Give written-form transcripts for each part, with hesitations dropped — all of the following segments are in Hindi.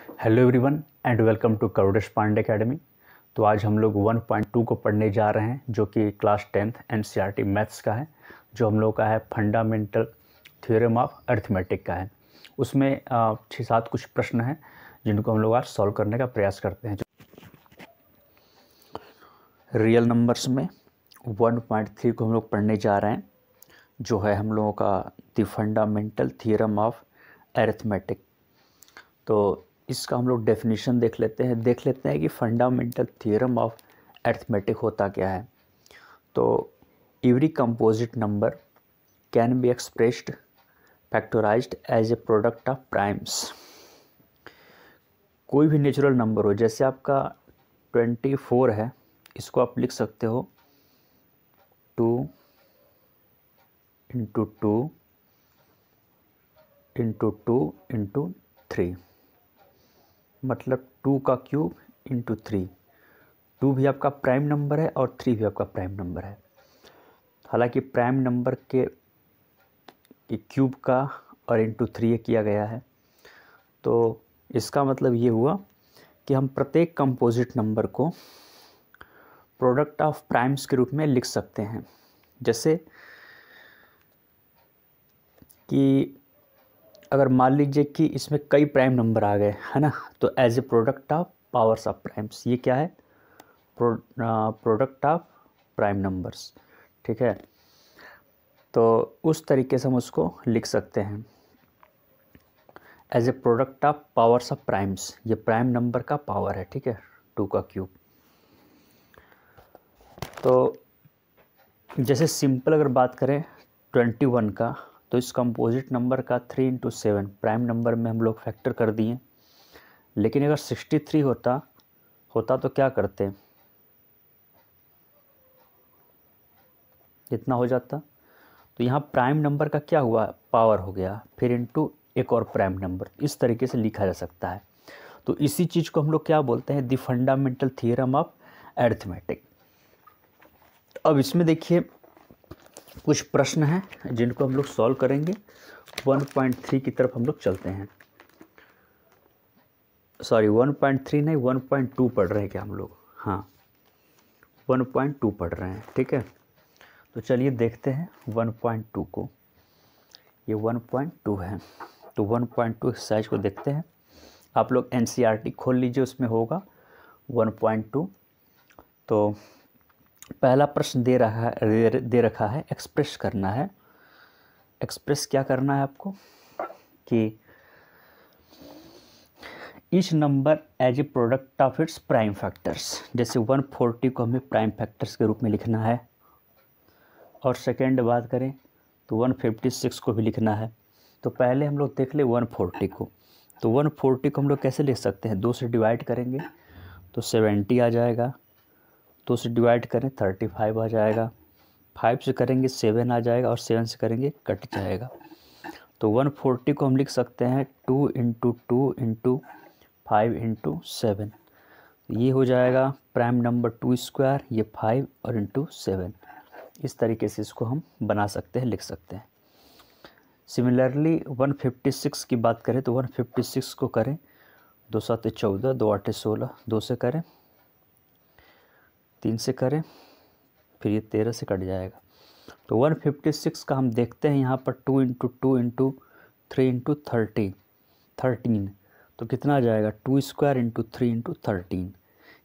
Hello everyone and welcome to Karunesh Pandey academy. तो आज हम लोग 1.2 को पढ़ने जा रहे हैं जो कि क्लास 10th एनसीईआरटी मैथ्स का है, जो हम लोग का है फंडामेंटल थ्योरम ऑफ अरिथमेटिक का है। उसमें 6-7 कुछ प्रश्न हैं जिनको हम लोग आज सॉल्व करने का प्रयास करते हैं। रियल नंबर्स में 1.3 को हम लोग पढ़ने जा रहे हैं, जो है हम लोगों का the fundamental theorem of arithmetic. तो इसका हम लोग डेफिनेशन देख लेते हैं कि फंडामेंटल थ्योरम ऑफ अरिथमेटिक होता क्या है। तो every composite number can be expressed factorized as a product of primes. कोई भी नेचुरल नंबर हो, जैसे आपका 24 है, इसको आप लिख सकते हो 2 इंटू 2 इंटू 2 इंटू 3, मतलब 2 का क्यूब इंटू 3। 2 भी आपका प्राइम नंबर है और 3 भी आपका प्राइम नंबर है। हालांकि प्राइम नंबर के क्यूब का और इंटू 3 किया गया है, तो इसका मतलब ये हुआ कि हम प्रत्येक कंपोजिट नंबर को प्रोडक्ट ऑफ प्राइम्स के रूप में लिख सकते हैं। जैसे कि अगर मान लीजिए कि इसमें कई प्राइम नंबर आ गए, है ना, तो as a product of powers of primes, ये क्या है, प्रोडक्ट ऑफ प्राइम नंबर्स। ठीक है, तो उस तरीके से हम उसको लिख सकते हैं as a product of powers of primes. ये प्राइम नंबर का पावर है, ठीक है, 2 का क्यूब। तो जैसे सिंपल अगर बात करें 21 का, तो इस कंपोजिट नंबर का 3 इंटू 7 प्राइम नंबर में हम लोग फैक्टर कर दिए। लेकिन अगर 63 होता तो क्या करते, इतना हो जाता। तो यहाँ प्राइम नंबर का क्या हुआ, पावर हो गया, फिर इंटू एक और प्राइम नंबर, इस तरीके से लिखा जा सकता है। तो इसी चीज़ को हम लोग क्या बोलते हैं, the fundamental theorem of arithmetic. अब इसमें देखिए कुछ प्रश्न हैं जिनको हम लोग सॉल्व करेंगे। 1.3 की तरफ हम लोग चलते हैं। सॉरी 1.3 नहीं, 1.2 पढ़ रहे हैं क्या हम लोग? हाँ, 1.2 पढ़ रहे हैं, ठीक है। तो चलिए देखते हैं 1.2 को। ये 1.2 है, तो 1.2 एक्सरसाइज को देखते हैं। आप लोग एनसीईआरटी खोल लीजिए, उसमें होगा 1.2। तो पहला प्रश्न दे रखा है एक्सप्रेस करना है। एक्सप्रेस क्या करना है आपको कि each number as a product of its prime factors. जैसे 140 को हमें प्राइम फैक्टर्स के रूप में लिखना है, और सेकेंड बात करें तो 156 को भी लिखना है। तो पहले हम लोग देख ले 140 को। तो 140 को हम लोग कैसे लिख सकते हैं, 2 से डिवाइड करेंगे तो 70 आ जाएगा, 2 से डिवाइड करें 35 आ जाएगा, 5 से करेंगे 7 आ जाएगा, और 7 से करेंगे कट जाएगा। तो 140 को हम लिख सकते हैं 2 इंटू 2 इंटू 5 इंटू 7। ये हो जाएगा प्राइम नंबर 2 स्क्वायर, ये 5 और इंटू 7। इस तरीके से इसको हम बना सकते हैं, लिख सकते हैं। सिमिलरली 156 की बात करें तो 156 को करें 2 7 14, 2 8 16, 2 से करें, 3 से करें, फिर ये 13 से कट जाएगा। तो 156 का हम देखते हैं यहाँ पर 2 इंटू 2 इंटू 3 इंटू 13, तो कितना आ जाएगा, 2 स्क्वायर इंटू 3 इंटू 13।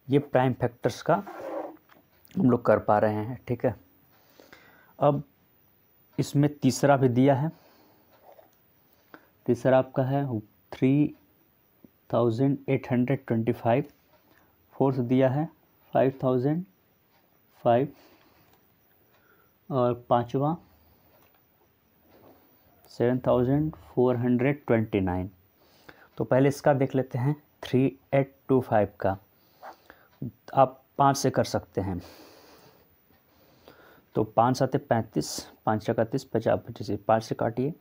ये प्राइम फैक्टर्स का हम लोग कर पा रहे हैं, ठीक है। अब इसमें तीसरा भी दिया है, तीसरा आपका है 3825, फोर्थ दिया है 5005, और पांचवा 7429। तो पहले इसका देख लेते हैं 3825 का। आप 5 से कर सकते हैं, तो 5 7 35, 5 31, 50 25, 5 से काटिए,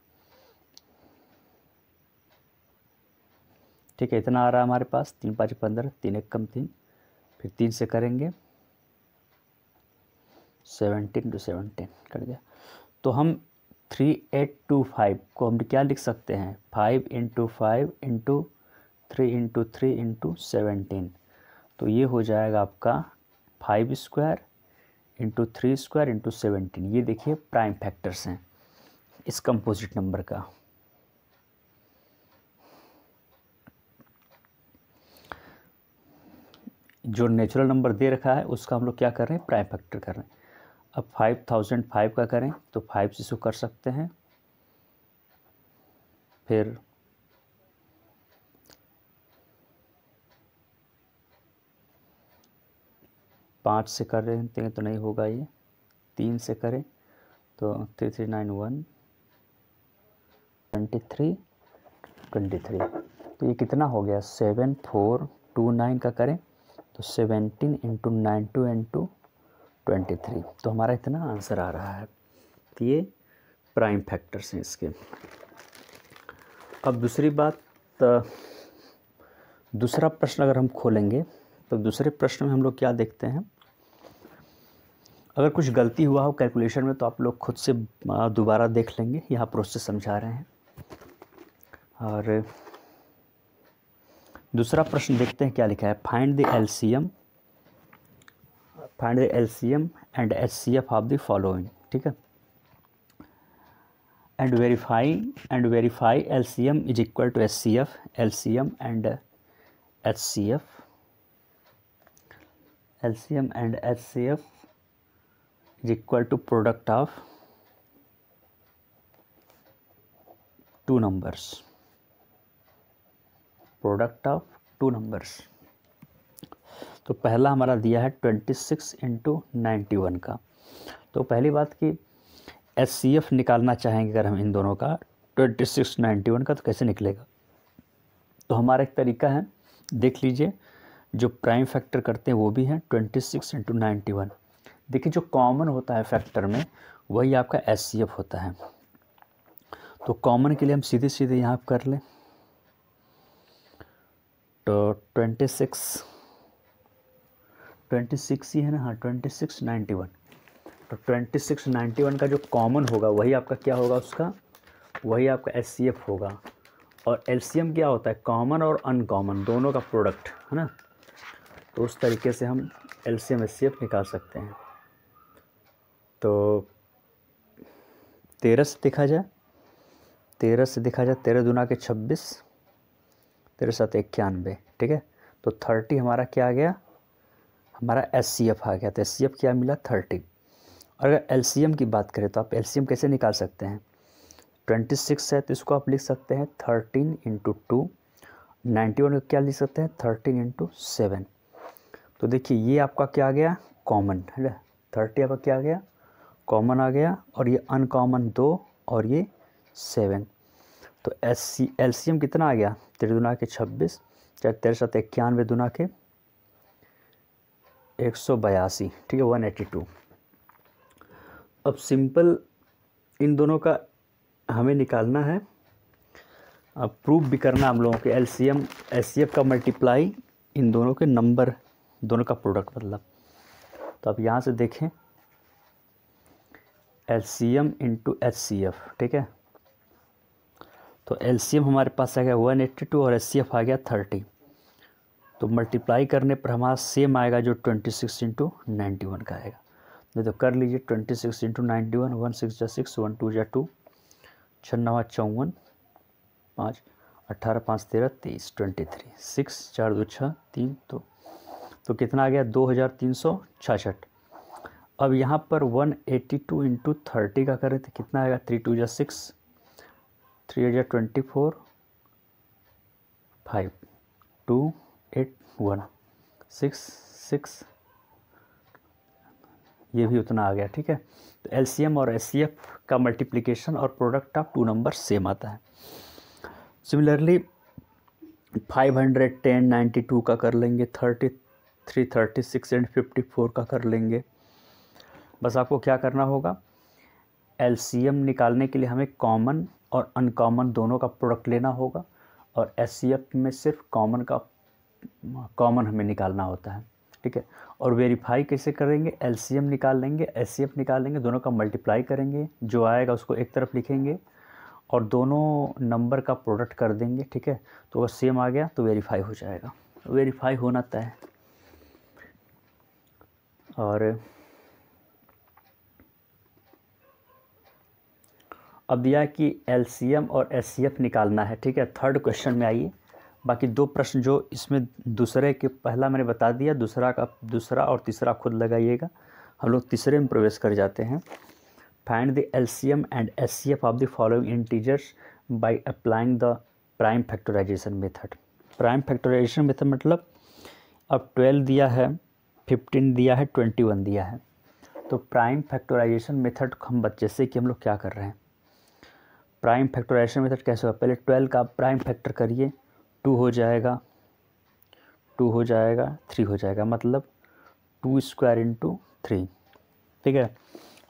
ठीक है। इतना आ रहा है हमारे पास, 3 5 15, 3 1 कम 3, फिर 3 से करेंगे 17 to 17 कट गया। तो हम 3825 को हम क्या लिख सकते हैं, 5 इंटू 5 इंटू 3 इंटू 3 इंटू 17, तो ये हो जाएगा आपका 5 स्क्वायर इंटू 3 स्क्वायर इंटू 17। ये देखिए प्राइम फैक्टर्स हैं इस कंपोजिट नंबर का। जो नेचुरल नंबर दे रखा है उसका हम लोग क्या कर रहे हैं, प्राइम फैक्टर कर रहे हैं। अब 5005 का करें तो 5 से इसको कर सकते हैं, फिर 5 से कर रहे हैं तो नहीं होगा, ये 3 से करें तो 3391 23 तो ये कितना हो गया 7429 का करें तो 17 इंटू 92 इंटू 23, तो हमारा इतना आंसर आ रहा है। तो ये प्राइम फैक्टर्स हैं इसके। अब दूसरी बात, दूसरा प्रश्न अगर हम खोलेंगे तो दूसरे प्रश्न में हम लोग क्या देखते हैं, अगर कुछ गलती हुआ हो कैलकुलेशन में तो आप लोग खुद से दोबारा देख लेंगे, यहाँ प्रोसेस समझा रहे हैं। और दूसरा प्रश्न देखते हैं क्या लिखा है, find the LCM and HCF of the following, ठीक है। And verify LCM is equal to HCF, LCM and HCF is equal to product of two numbers, तो पहला हमारा दिया है 26 इंटू 91 का। तो पहली बात कि एचसीएफ निकालना चाहेंगे अगर हम इन दोनों का 26 91 का, तो कैसे निकलेगा। तो हमारा एक तरीका है, देख लीजिए, जो प्राइम फैक्टर करते हैं वो भी है 26 इंटू 91। देखिए जो कॉमन होता है फैक्टर में वही आपका एचसीएफ होता है। तो कॉमन के लिए हम सीधे सीधे यहाँ कर लें, तो 26 ही है ना, हाँ 26 91। तो 26 91 का जो कॉमन होगा वही आपका क्या होगा, उसका वही आपका एचसीएफ होगा। और एलसीएम क्या होता है, कॉमन और अनकॉमन दोनों का प्रोडक्ट है ना। तो उस तरीके से हम एलसीएम एचसीएफ निकाल सकते हैं। तो 13 से देखा जाए, 13 दूना के 26, 13 7 91, ठीक है। तो 30 हमारा क्या आ गया, हमारा एचसीएफ आ गया। तो एचसीएफ क्या मिला 30। और अगर एलसीएम की बात करें तो आप एलसीएम कैसे निकाल सकते हैं, 26 है तो इसको आप लिख सकते हैं 13 इंटू 2, 91 को क्या लिख सकते हैं 13 इंटू 7। तो देखिए ये आपका क्या आ गया, कॉमन है ना, 30 आपका क्या आ गया, कॉमन आ गया। और ये अनकॉमन 2 और ये 7। तो एलसीएम कितना आ गया, 13 दूना के 26, 13 7 91, दूना के 182, ठीक है 182। अब सिंपल इन दोनों का हमें निकालना है, अब प्रूफ भी करना हम लोगों के, एलसीएम एचसीएफ का मल्टीप्लाई इन दोनों के नंबर, दोनों का प्रोडक्ट मतलब। तो आप यहाँ से देखें एलसीएम इंटू एचसीएफ, ठीक है। तो एलसीएम हमारे पास आ गया 182 और एचसीएफ आ गया 30। तो मल्टीप्लाई करने पर हमारा सेम आएगा जो 26 इंटू 91 का आएगा। नहीं तो कर लीजिए 26 इंटू 91, 1 6 जा 6, 1 2 जा 2, 6 9 54, 5 18 5 13 23, 23, 6 4 2 6 3, तो कितना आ गया 2366। अब यहाँ पर 182 इंटू 30 का करें तो कितना आएगा, 3 2 जा 6, 3 जा 24, 5 2 8 1 6 6, ये भी उतना आ गया, ठीक है। तो एलसीएम और एचसीएफ का मल्टीप्लिकेशन और प्रोडक्ट ऑफ 2 नंबर सेम आता है। सिमिलरली 510 92 का कर लेंगे, 33 36 एंड 54 का कर लेंगे। बस आपको क्या करना होगा, एलसीएम निकालने के लिए हमें कॉमन और अनकॉमन दोनों का प्रोडक्ट लेना होगा, और एचसीएफ में सिर्फ कॉमन हमें निकालना होता है, ठीक है। और वेरीफाई कैसे करेंगे, एलसीएम निकाल लेंगे, एचसीएफ निकाल लेंगे, दोनों का मल्टीप्लाई करेंगे, जो आएगा उसको एक तरफ लिखेंगे और दोनों नंबर का प्रोडक्ट कर देंगे, ठीक है। तो अगर सेम आ गया तो वेरीफाई हो जाएगा, वेरीफाई होना तय है। और अब दिया है कि एलसीएम और एचसीएफ निकालना है, ठीक है। थर्ड क्वेश्चन में आइए। बाकी दो प्रश्न जो इसमें दूसरे के, पहला मैंने बता दिया, दूसरा और तीसरा खुद लगाइएगा। हम लोग तीसरे में प्रवेश कर जाते हैं। Find the LCM and HCF of the following integers by applying the prime factorization method. Prime factorization method मतलब अब 12 दिया है, 15 दिया है, 21 दिया है। तो प्राइम फैक्टराइजेशन मेथड हम जैसे कि हम लोग क्या कर रहे हैं, प्राइम फैक्टराइजेशन मेथड कैसे होगा, पहले 12 का प्राइम फैक्टर करिए, 2 हो जाएगा, 2 हो जाएगा, 3 हो जाएगा, मतलब 2 स्क्वायर इंटू 3, ठीक है।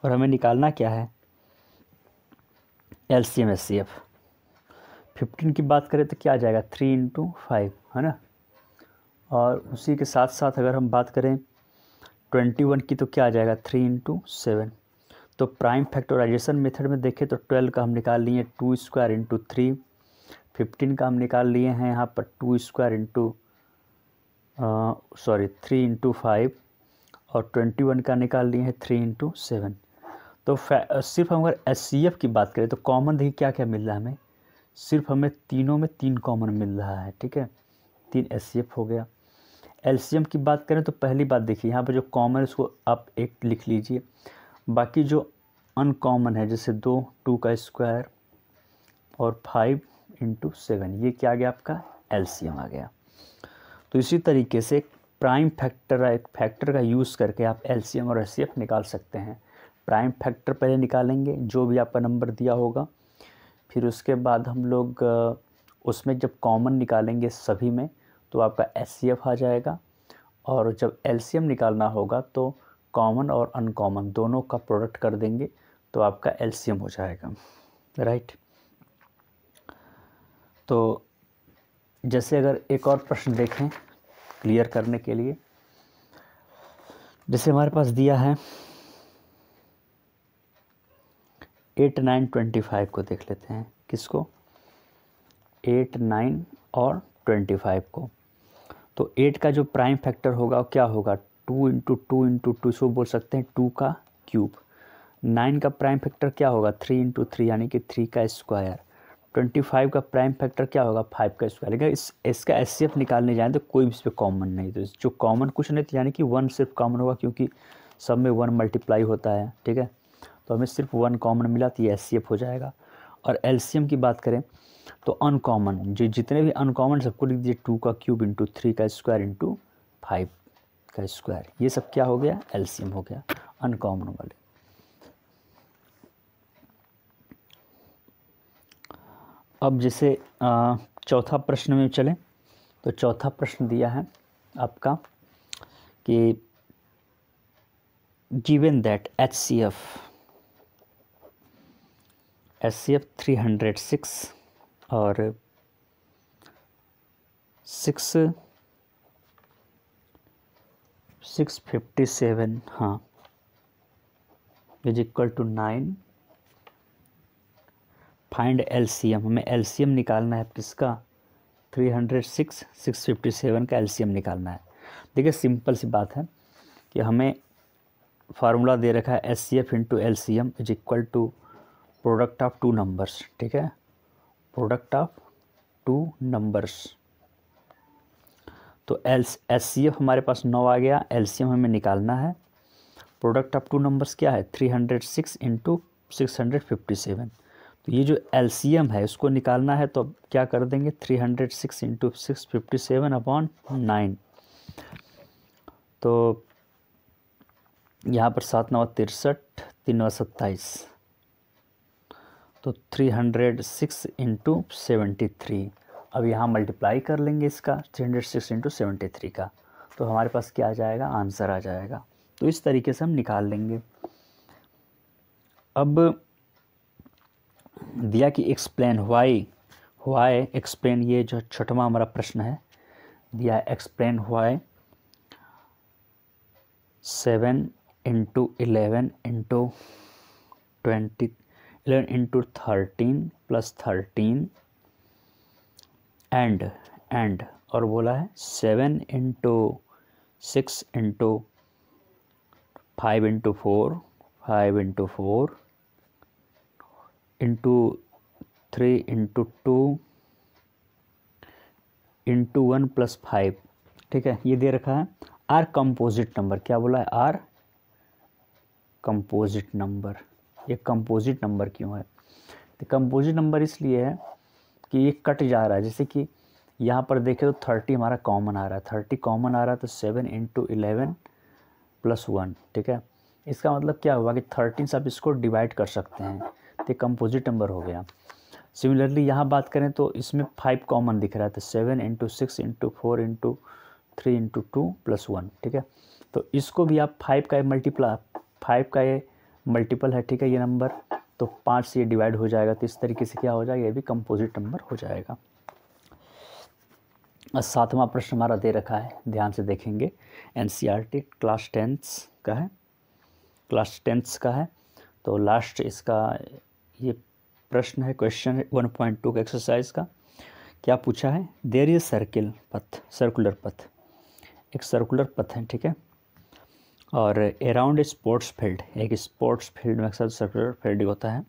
और हमें निकालना क्या है, एलसीएम एचसीएफ। 15 की बात करें तो क्या आ जाएगा, 3 इंटू 5, है ना। और उसी के साथ साथ अगर हम बात करें 21 की तो क्या आ जाएगा, 3 इंटू 7। तो प्राइम फैक्टराइजेशन मेथड में देखें तो 12 का हम निकाल लिए 2 स्क्वायर इंटू 3, 15 का हम निकाल लिए हैं यहाँ पर 2 स्क्वायर इंटू 3 इंटू 5, और 21 का निकाल लिए हैं 3 इंटू 7। तो सिर्फ हम अगर एचसीएफ की बात करें तो कॉमन देखिए क्या क्या मिल रहा है हमें, सिर्फ हमें तीनों में 3 कॉमन मिल रहा है, ठीक है। 3 एचसीएफ हो गया। एलसीएम की बात करें तो पहली बात देखिए यहाँ पर जो कॉमन है उसको आप 1 लिख लीजिए, बाकी जो अनकॉमन है जैसे 2 का स्क्वायर और 5 इंटू 7, ये क्या आ गया आपका, एलसीएम आ गया। तो इसी तरीके से प्राइम फैक्टर का यूज़ करके आप एलसीएम और एचसीएफ निकाल सकते हैं। प्राइम फैक्टर पहले निकालेंगे जो भी आपका नंबर दिया होगा, फिर उसके बाद हम लोग उसमें जब कॉमन निकालेंगे सभी में तो आपका एचसीएफ आ जाएगा, और जब एलसीएम निकालना होगा तो कॉमन और अनकॉमन दोनों का प्रोडक्ट कर देंगे तो आपका एलसीएम हो जाएगा, राइट। तो जैसे अगर एक और प्रश्न देखें क्लियर करने के लिए, जैसे हमारे पास दिया है 8, 9, 25 को देख लेते हैं, किसको, 8, 9 और 25 को। तो 8 का जो प्राइम फैक्टर होगा वो क्या होगा, 2 इंटू 2 इंटू 2, इसको बोल सकते हैं 2 का क्यूब। 9 का प्राइम फैक्टर क्या होगा, 3 इंटू 3 यानी कि 3 का स्क्वायर। 25 का प्राइम फैक्टर क्या होगा, 5 का स्क्वायर। लेकिन इसका एचसीएफ निकालने जाए तो कोई भी इस पर कॉमन नहीं, तो जो कॉमन कुछ नहीं तो यानी कि 1 सिर्फ कॉमन होगा, क्योंकि सब में 1 मल्टीप्लाई होता है, ठीक है। तो हमें सिर्फ 1 कॉमन मिला तो ये एचसीएफ हो जाएगा। और एलसीएम की बात करें तो अनकॉमन जो जितने भी अनकॉमन सबको लिख दीजिए, 2 का क्यूब इंटू 3 का स्क्वायर इंटू 5 का स्क्वायर, ये सब क्या हो गया, एलसीएम हो गया अनकॉमन वाले। अब जैसे चौथा प्रश्न में चलें तो चौथा प्रश्न दिया है आपका कि गिवन दैट एचसीएफ 306 और 657 हाँ is equal to 9। Find LCM, हमें एलसीएम निकालना है किसका, 306, 657 का एलसीएम निकालना है। देखिए सिंपल सी बात है कि हमें फार्मूला दे रखा है HCF into LCM is equal to product of 2 numbers, ठीक है, प्रोडक्ट ऑफ 2 नंबर्स। तो एचसीएफ हमारे पास 9 आ गया, एलसीएम हमें निकालना है। प्रोडक्ट ऑफ 2 नंबर्स क्या है, 306 इंटू 657। तो ये जो एलसीएम है इसको निकालना है तो क्या कर देंगे, 306 इंटू 657 अपॉन 9। तो यहाँ पर 7 9 63, 3 9 27, तो 306 इंटू 73। अब यहाँ मल्टीप्लाई कर लेंगे इसका 306 इंटू 73 का, तो हमारे पास क्या आ जाएगा, आंसर आ जाएगा। तो इस तरीके से हम निकाल लेंगे। अब दिया कि एक्सप्लेन वाई एक्सप्लेन, ये जो छठवां हमारा प्रश्न है दिया, explain why 7 into 11 into 20 11 into 13 plus 13 and और बोला है 7 into 6 into 5 into 4 5 into 4 into 3 into 2 into 1 plus 5। ठीक है, ये दे रखा है आर कंपोजिट नंबर। क्या बोला है? आर कंपोजिट नंबर। ये कंपोजिट नंबर क्यों है? तो कंपोजिट नंबर इसलिए है कि ये कट जा रहा है। जैसे कि यहाँ पर देखें तो 30 हमारा कॉमन आ रहा है, 30 कॉमन आ रहा है तो 7 इंटू 11 प्लस 1। ठीक है, इसका मतलब क्या हुआ कि 13 से आप इसको डिवाइड कर सकते हैं, तो कंपोजिट नंबर हो गया। सिमिलरली यहाँ बात करें तो इसमें 5 कॉमन दिख रहा है, तो 7 into 6 into 4 into 3 into 2 plus 1। ठीक है, तो इसको भी आप 5 का ये मल्टीपल है। ठीक है, ये नंबर तो 5 से ये डिवाइड हो जाएगा, तो इस तरीके से क्या हो जाएगा, ये भी कंपोजिट नंबर हो जाएगा। और 7वां प्रश्न हमारा दे रखा है, ध्यान से देखेंगे। NCERT क्लास 10th का है। तो लास्ट इसका ये प्रश्न है, क्वेश्चन 1.2 का एक्सरसाइज का। क्या पूछा है? देयर इज सर्कुलर पथ, एक सर्कुलर पथ है। ठीक है, और अराउंड स्पोर्ट्स फील्ड, एक स्पोर्ट्स फील्ड में अक्सर सर्कुलर फील्ड होता है।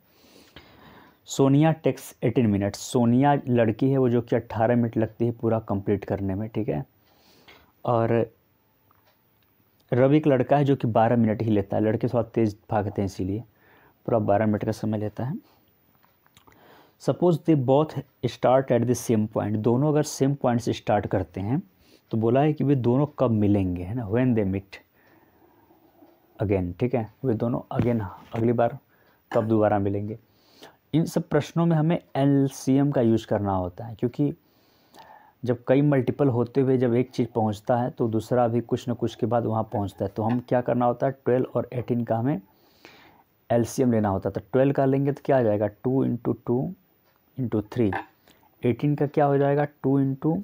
सोनिया टेक्स 18 मिनट्स, सोनिया लड़की है वो जो कि 18 मिनट लगती है पूरा कंप्लीट करने में। ठीक है, और रवि एक लड़का है जो कि 12 मिनट ही लेता है। लड़के थोड़ा तेज़ भागते हैं इसीलिए पूरा 12 मिनट का समय लेता है। Suppose they both start at the same point, दोनों अगर सेम पॉइंट से स्टार्ट करते हैं तो बोला है कि वे दोनों कब मिलेंगे, है ना, व्हेन दे मीट अगेन। ठीक है, वे दोनों अगेन अगली बार कब दोबारा मिलेंगे। इन सब प्रश्नों में हमें LCM का यूज़ करना होता है, क्योंकि जब कई मल्टीपल होते हुए जब एक चीज़ पहुंचता है तो दूसरा भी कुछ न कुछ के बाद वहां पहुंचता है। तो हम क्या करना होता है, 12 और 18 का हमें LCM लेना होता है। तो 12 का लेंगे तो क्या आ जाएगा, 2 इंटू 2 इंटू 3। 18 का क्या हो जाएगा, 2 इंटू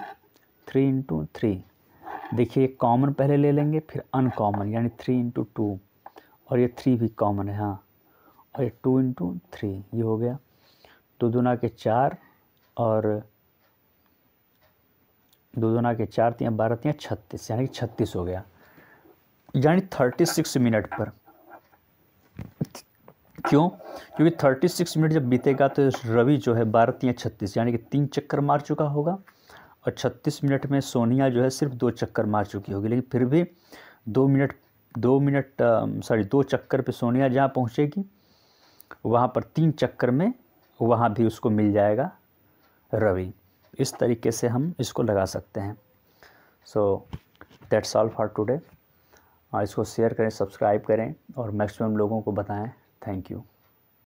3 इंटू 3। देखिए कॉमन पहले ले लेंगे, फिर अनकॉमन, यानी 3 इंटू 2, और ये 3 भी कॉमन है, हाँ, और ये 2 इंटू 3, ये हो गया 2 दूना के 4 और 2 दूना के 4 3 12 3 36, यानी 36 हो गया, यानी 36 मिनट पर। क्यों? क्योंकि 36 मिनट जब बीतेगा तो रवि जो है 12 3 36 यानी कि 3 चक्कर मार चुका होगा, और 36 मिनट में सोनिया जो है सिर्फ 2 चक्कर मार चुकी होगी। लेकिन फिर भी 2 चक्कर पे सोनिया जहाँ पहुँचेगी वहाँ पर 3 चक्कर में वहाँ भी उसको मिल जाएगा रवि। इस तरीके से हम इसको लगा सकते हैं। So that's all for today. इसको शेयर करें, सब्सक्राइब करें और मैक्सिमम लोगों को बताएं। Thank you.